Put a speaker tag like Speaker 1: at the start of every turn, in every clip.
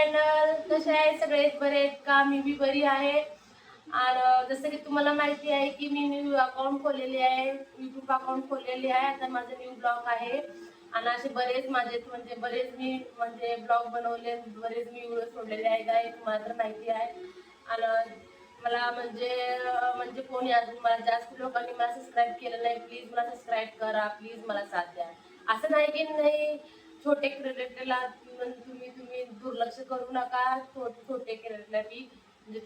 Speaker 1: Channel. कसे आहे सगळे? बरे आहेत का? मी बी बरी आहे. आणि जसं की तुम्हाला माहिती आहे की मी न्यू अकाउंट खोललेली आहे, यूट्यूब अकाउंट खोललेली आहे. आता माझं न्यू ब्लॉग आहे आणि असे बरेच माझे म्हणजे बरेच मी म्हणजे ब्लॉग बनवले, बरेच मी व्हिडिओ सोडलेले आहे काय तुम्हाला तर माहिती आहे. आणि मला म्हणजे कोणी अजून मला जास्त लोकांनी मला सबस्क्राईब केलं नाही. प्लीज मला सबस्क्राईब करा, प्लीज मला साथ द्या. असं नाही की नाही छोटे क्रिएटरला तुम्ही तुम्ही दुर्लक्ष करू नका. छोटे क्रिएटरला बी म्हणजे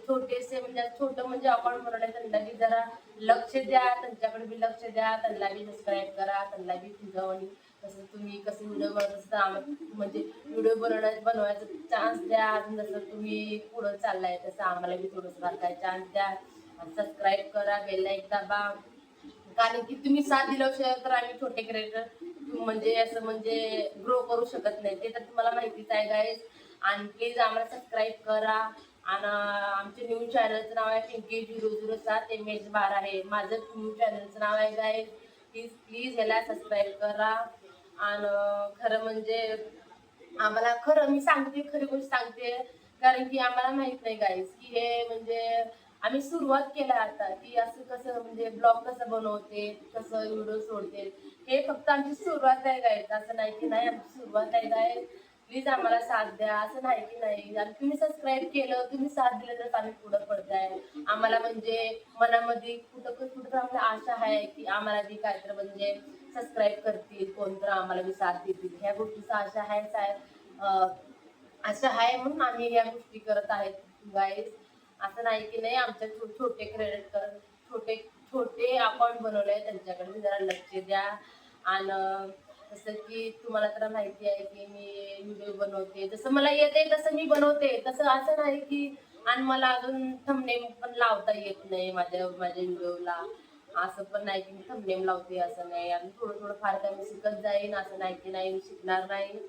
Speaker 1: छोटेसे म्हणजे छोटं म्हणजे अकाउंट बनवलंय त्यांना बी जरा लक्ष द्या, त्यांच्याकडे बी लक्ष द्या, त्यांना बी सबस्क्राईब करा, त्यांना बी तुझं आणि तसं तुम्ही कसं व्हिडिओ बनवत असता म्हणजे व्हिडिओ बनवायचा चान्स द्या. जसं तुम्ही पुढं चाललाय तसं आम्हाला बी थोडंसं दाखवायचा चान्स द्या. सबस्क्राईब करा, बेल लाईक दाबा. कारण की तुम्ही साथ दिल्याशिवाय तर आम्ही छोटे क्रिएटर म्हणजे असं म्हणजे ग्रो करू शकत नाही, ते तर तुम्हाला माहितीच आहे गाईज. आणि प्लीज आम्हाला सबस्क्राईब करा. आणि आमच्या न्यू चॅनलचं नाव आहे Pinky007 आहे. माझं न्यू चॅनलचं नाव आहे गाईज. प्लीज प्लीज ह्याला सबस्क्राईब करा. आणि खरं म्हणजे आम्हाला खरं मी सांगते, खरी गोष्ट सांगते, कारण की आम्हाला माहित नाही गाईज की हे म्हणजे आम्ही सुरुवात केलं आता की असं कसं म्हणजे ब्लॉग कसं बनवते, कसं व्हिडिओ सोडते. हे फक्त आमची सुरुवात आहे गाईज, असं नाही की नाही आमची सुरुवात आहे गाईज. प्लीज आम्हाला साथ द्या, असं नाही की नाही. आणि तुम्ही सबस्क्राईब केलं, तुम्ही साथ दिलं तर आम्ही पुढं पडताय. आम्हाला म्हणजे मनामध्ये कुठं कुठं आम्हाला आशा आहे की आम्हाला बी काय तर म्हणजे सबस्क्राईब करतील, कोण तर आम्हाला बी साथ देतील, ह्या गोष्टीचा आशा आहे साहेब. असं आहे म्हणून आम्ही या गोष्टी करत आहेत गाईज. असं नाही की नाही आमच्या छोटे क्रेडिट कर छोटे छोटे अकाउंट बनवले त्यांच्याकडे जरा लक्ष द्या. आणि जसं की तुम्हाला तर माहिती आहे की मी व्हिडिओ बनवते, जसं मला येते तसं मी बनवते, तसं असं नाही की. आणि मला अजून थंबनेल पण लावता येत नाही माझ्या माझ्या व्हिडिओला. असं पण नाही की मी थंबनेल लावते, असं नाही. आणि थोडं थोडं फार काय मी शिकत जाईन, असं नाही की नाही मी शिकणार नाही.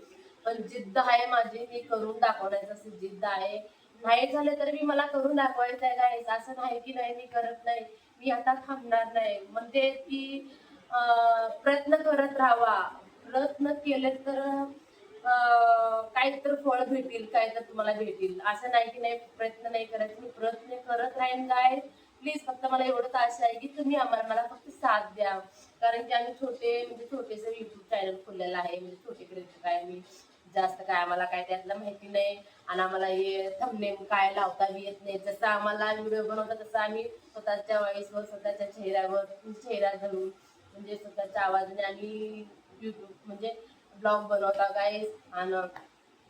Speaker 1: पण जिद्द आहे माझी, मी करून दाखवण्याचं असं जिद्द आहे. नाही झालं तर मी मला करून दाखवायचं आहे गाईस, असं नाही की नाही मी करत नाही, मी आता थांबणार नाही. म्हणते की प्रयत्न करत राहावा. प्रयत्न केले तर काही तर फळ भेटेल, काय तर तुम्हाला भेटेल. असं नाही की नाही प्रयत्न नाही करायचं, मी प्रयत्न करत राहीन गाईस. प्लीज फक्त मला एवढंच आशा आहे की तुम्ही आम्हाला मला फक्त साथ द्या. कारण की आम्ही छोटेसे युट्यूब चॅनल खोललेलं आहे, म्हणजे छोटे क्रिएटर आहे मी. जास्त काय आम्हाला काय त्यातलं माहिती नाही. आणि आम्हाला हे थंबनेल काय लावता येत नाही. जसं आम्हाला व्हिडिओ बनवता तसं आम्ही स्वतःच्या वॉइसवर, स्वतःच्या चेहऱ्यावर चेहरा धरून म्हणजे स्वतःच्या आवाजाने आम्ही युट्यूब म्हणजे ब्लॉग बनवता गाईस. आणि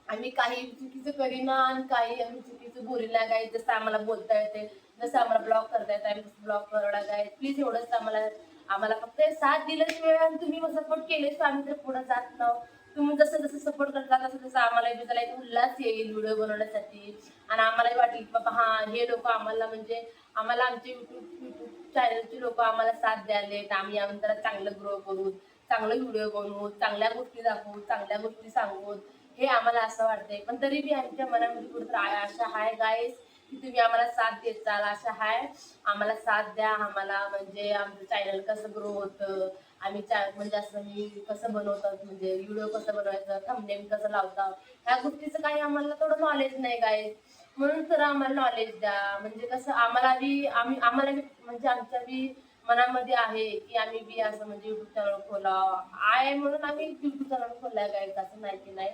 Speaker 1: आम्ही काही चुकीचं करीना आणि काही आम्ही चुकीचं बोलीना गाईस. जसं आम्हाला बोलता येते, जसं आम्हाला ब्लॉग करता येतं आम्ही तसं ब्लॉग करणार गाईस. प्लीज एवढंच आम्हाला आम्हाला फक्त साथ दिल्याशिवाय आणि तुम्ही सपोर्ट केल्याशिवाय आम्ही तर पुढे जात नाही. तुम्ही जसं जसं सपोर्ट करता तसं तसं आम्हाला बी त्याला एक उल्हास येईल व्हिडिओ बनवण्यासाठी. आणि आम्हालाही वाटेल की बाबा हा हे लोक आम्हाला म्हणजे आम्हाला आमचे युट्यूब चॅनलचे लोक आम्हाला साथ द्यालेत, आम्ही आम्ही चांगलं ग्रो करू, चांगलं व्हिडिओ बनवू, चांगल्या गोष्टी दाखवू, चांगल्या गोष्टी सांगू, हे आम्हाला असं वाटतंय. पण तरी बी आमच्या मनामध्ये कुठं आशा आहे गाईस की तुम्ही आम्हाला साथ देत चाल, आशा आहे. आम्हाला साथ द्या, आम्हाला म्हणजे आमचं चॅनल कसं ग्रो होतं, आम्ही म्हणजे असं मी कसं बनवतात म्हणजे व्हिडिओ कसं बनवायचं, थंबनेल कसं लावतात, ह्या गोष्टीचं काही आम्हाला थोडं नॉलेज नाही गाईस. म्हणून तर आम्हाला नॉलेज द्या. म्हणजे कसं आम्हाला बी म्हणजे आमच्या बी मनामध्ये आहे की आम्ही बी असं म्हणजे युट्यूब चॅनल खोलावं आहे, म्हणून आम्ही युट्यूब चॅनल खोललाय गाईस. असं नाही की नाही,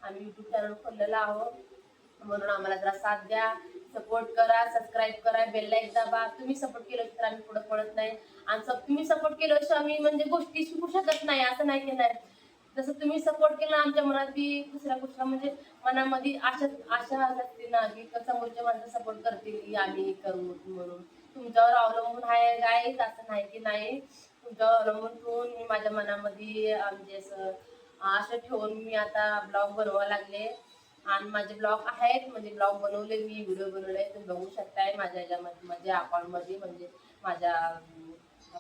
Speaker 1: आम्ही युट्यूब चॅनल खोललेला आहोत. म्हणून आम्हाला जरा साथ द्या, सपोर्ट करा, सबस्क्राईब करा, बेल लाईक दाबा. तुम्ही सपोर्ट केलं तर आम्ही पुढे पडत नाही. आणि तुम्ही सपोर्ट केलं तर आम्ही म्हणजे गोष्टी शिकू शकत नाही, असं नाही की नाही. जसं तुम्ही सपोर्ट केला आमच्या मनात बी दुसऱ्या म्हणजे मनामध्ये आशा आशा असते ना की समोरच्या माणसं सपोर्ट करतील आम्ही करू म्हणून. तुमच्यावर अवलंबून आहे गाईज, असं नाही की नाही. तुमच्यावर अवलंबून ठेवून मी माझ्या मनामध्ये म्हणजे असं आशा ठेवून मी आता ब्लॉग बनवायला लागले. आणि माझे ब्लॉग आहेत, म्हणजे ब्लॉग बनवले, मी व्हिडिओ बनवले, तुम्ही बघू शकताय माझ्या ह्याच्यामध्ये माझ्या अकाउंटमध्ये म्हणजे माझ्या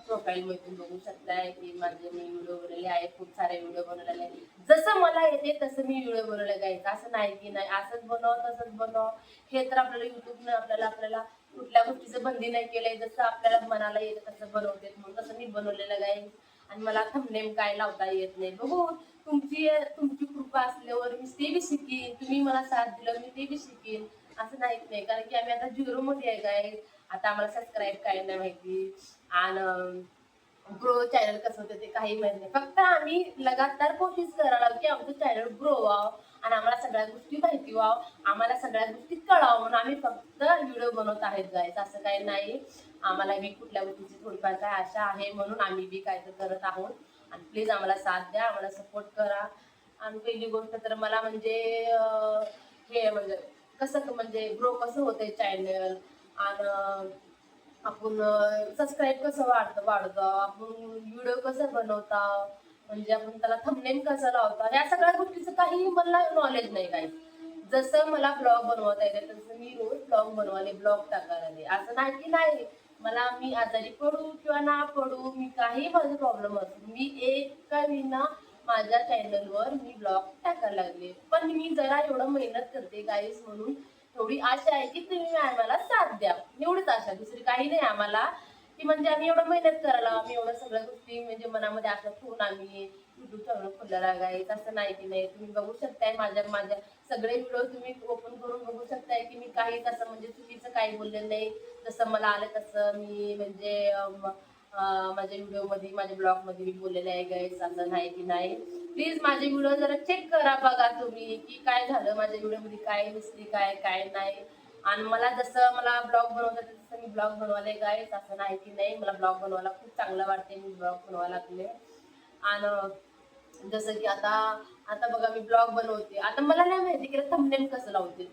Speaker 1: प्रोफाईल मध्ये बघू शकताय की माझे मी व्हिडिओ बनवले आहे, खूप सारे व्हिडिओ बनवलेले आहे. जसं मला येते तसं मी व्हिडिओ बनवले गायचं, असं नाही की नाही असंच बनव तसंच बनव. हे तर आपल्याला युट्यूबने आपल्याला कुठल्या गोष्टीचं बंदी नाही केलंय, जसं आपल्याला मनाला येतं तसं बनवते, म्हणून तसं मी बनवलेलं गाईज. आणि मला थंबनेल काय लावता येत नाही, बघू तुमची तुमची कृपा असल्यावर मी ते बी शिकेन, तुम्ही मला साथ दिलं मी ते बी शिकेन, असं नाही. कारण की आम्ही आता 0 मध्ये आहे गाईज. आता आम्हाला सबस्क्राईब काय नाही माहिती आणि ग्रो चॅनल कसं होतं ते काही माहिती नाही. फक्त आम्ही लगातार कोशिश करायला की आमचं चॅनल ग्रो व्हावं आणि आम्हाला सगळ्या गोष्टी माहिती व्हावं, आम्हाला सगळ्या गोष्टी कळावं म्हणून आम्ही फक्त व्हिडिओ बनवत आहेत गाईज. असं काही नाही. आम्हाला बी कुठल्या गोष्टीची थोडीफार काय आशा आहे म्हणून आम्ही बी काय तर करत आहोत. आणि प्लीज आम्हाला साथ द्या, आम्हाला सपोर्ट करा. आणि पहिली गोष्ट तर मला म्हणजे हे म्हणजे कसं म्हणजे ग्रो कसं होतंय चॅनल आणि आपण सबस्क्राईब कसं वाढतं आपण व्हिडिओ कसं बनवता, म्हणजे आपण त्याला थंबनेल कसं लावता, या सगळ्या गोष्टीचं काही मला नॉलेज नाही काही. जसं मला ब्लॉग बनवता येते तसं मी रोज ब्लॉग बनवाले, ब्लॉग टाकायला. असं नाही की नाही मला मी आजारी पडू किंवा ना पडू, मी काही माझं प्रॉब्लेम असतो मी एका विना माझ्या चॅनलवर मी ब्लॉग टाकायला लागले. पण मी जरा एवढं मेहनत करते गाईस म्हणून एवढी आशा आहे की तुम्ही आम्हाला साथ द्या. एवढीच आशा, दुसरी काही नाही आम्हाला. की म्हणजे आम्ही एवढं मेहनत करायला, आम्ही एवढं सगळ्या गोष्टी म्हणजे मनामध्ये आशा ठेवून आम्ही युट्यूब चॅनल खोललेला गाईस. असं नाही की नाही, तुम्ही बघू शकताय माझ्या माझ्या सगळे व्हिडिओ तुम्ही ओपन करून बघू शकताय की मी काही तसं म्हणजे चुकीचं काही बोललेलं नाही. जसं मला आलं तसं मी म्हणजे माझ्या व्हिडिओमध्ये माझ्या ब्लॉगमध्ये मी बोललेले आहे गाईस. असं नाही की नाही. प्लीज माझे व्हिडिओ जरा चेक करा, बघा तुम्ही की काय झालं माझ्या व्हिडिओमध्ये, काय मिस्टेक आहे काय नाही. आणि मला जसं मला ब्लॉग बनवता तसं मी ब्लॉग बनवायला गाईस. असं नाही की नाही, मला ब्लॉग बनवायला खूप चांगलं वाटते, मी ब्लॉग बनवायला लागले. आणि जसं की आता आता बघा मी ब्लॉग बनवते, आता मला नाही माहिती की थंबनेल कसं लावते.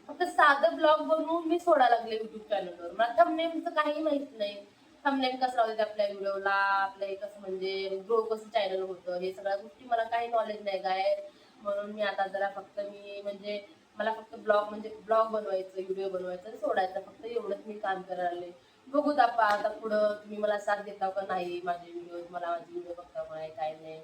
Speaker 1: फक्त साधं ब्लॉग बनवून मी सोडायला लागले युट्यूब चॅनलवर. मला थंबनेलचं काही माहित नाही. थंबनेल कसं लावते आपल्या व्हिडिओला, आपल्या कसं म्हणजे ग्रो कसं चॅनल होतं, हे सगळ्या गोष्टी मला काही नॉलेज नाही काय. म्हणून मी आता जरा फक्त मी म्हणजे मला फक्त ब्लॉग म्हणजे ब्लॉग बनवायचं, व्हिडिओ बनवायचं आणि सोडायचं, फक्त एवढंच मी काम करायला लागले. बघू दापा आता पुढं तुम्ही मला साथ देता का नाही, माझे व्हिडिओ मला माझे व्हिडिओ बघता का नाही काय नाही.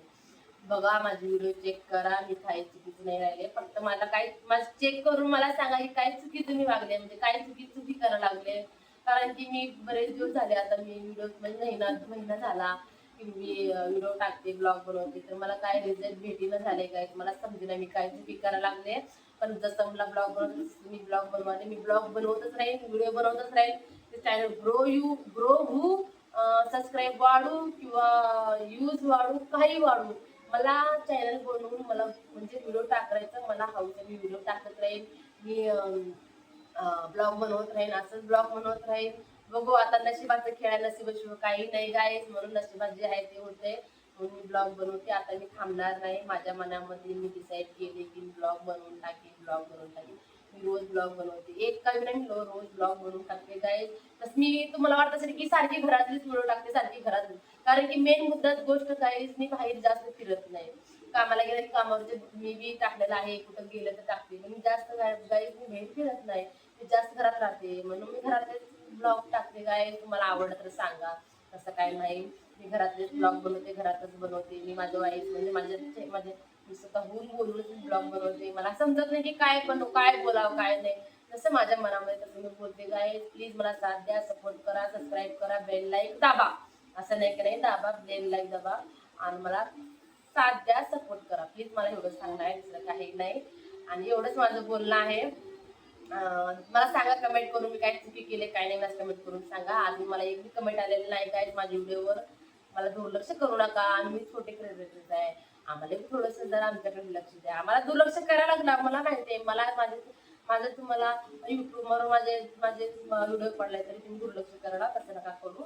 Speaker 1: बघा माझे व्हिडिओ चेक करा, मी काही चुकीचं नाही राहिले. फक्त मला काय माझं चेक करून मला सांगा की काय चुकीचं मी वागले, म्हणजे काय चुकी करायला लागले. कारण की मी बरेच दिवस झाले आता मी व्हिडिओ म्हणजे महिना झाला की मी व्हिडिओ टाकते, ब्लॉग बनवते, तर मला काय रिझल्ट भेटीनं झाले काय मला समजेना मी काय चुकी करायला लागले. पण जसं मला ब्लॉग बनवते तसं मी ब्लॉग बनवाले, मी ब्लॉग बनवतच राहीन, व्हिडिओ बनवतच राहीन. ते चॅनल ग्रो होऊ, सबस्क्राईब वाढू किंवा व्ह्यूज वाढू, काही वाढू, मला चॅनल बनवून मला म्हणजे व्हिडिओ टाकायचं मला हौस आहे. मी व्हिडिओ टाकत राहीन, मी ब्लॉग बनवत राहीन, असंच ब्लॉग बनवत राहीन. बघू आता नशिबाचं खेळ आहे, नशिबाशिवाय काही नाही गायस, म्हणून नशिबात जे आहे ते होते. म्हणून मी ब्लॉग बनवते, आता मी थांबणार नाही. माझ्या मनामध्ये मी डिसाईड केले की ब्लॉग बनवून टाकेन, ब्लॉग बनवून टाकेन. मी रोज ब्लॉग बनवते, एक काही नाही रोज ब्लॉग बनवून टाकते गायस. तसं मी तुम्हाला वाटत असेल की सारखी घरातलीच व्हिडिओ टाकते, सारखी घरातली. कारण की मेन मुद्दाच गोष्ट काय, मी बाहेर जास्त फिरत नाही. कामाला गेलं की कामावरचे मी बी टाकलेलं आहे, कुठं गेलं तर टाकते. पण मी जास्त गाईज मी बाहेर फिरत नाही, मी जास्त घरात राहते. म्हणून मी घरातलेच ब्लॉग टाकते. काय तुम्हाला आवडलं तर सांगा, तसं काय नाही. मी घरातलेच ब्लॉग बनवते, घरातच बनवते. मी माझ्या वाईफ म्हणजे माझे मी स्वतःहून बोलून ब्लॉग बनवते. मला समजत नाही की काय बनवू, काय बोलावं काय नाही. जसं माझ्या मनामध्ये तसं मी बोलते. गाईज प्लीज मला साथ द्या, सपोर्ट करा, सबस्क्राईब करा, बेल लाईक दाबा. असं नाही की नाही, दाबा बेल लाईक दाबा आणि मला साथ द्या, सपोर्ट करा प्लीज. मला एवढं सांगणं आहे, दुसरं काही नाही. आणि एवढंच माझं बोलणं आहे. मला सांगा कमेंट करून मी काय चुकी केले काय नाही, मला कमेंट करून सांगा. अजून मला एक कमेंट आलेलं नाही काय माझ्या व्हिडिओवर. मला दुर्लक्ष करू नका, आम्ही छोटे क्रिएटर्स आहे, आम्हाला थोडंसं जरा आमच्याकडे लक्ष द्या. आम्हाला दुर्लक्ष करायला लागलं, मला माहिती आहे. मला माझं तुम्हाला युट्यूबवर माझे माझे व्हिडिओ पडलाय तरी तुम्ही दुर्लक्ष करायला तसं नका करू.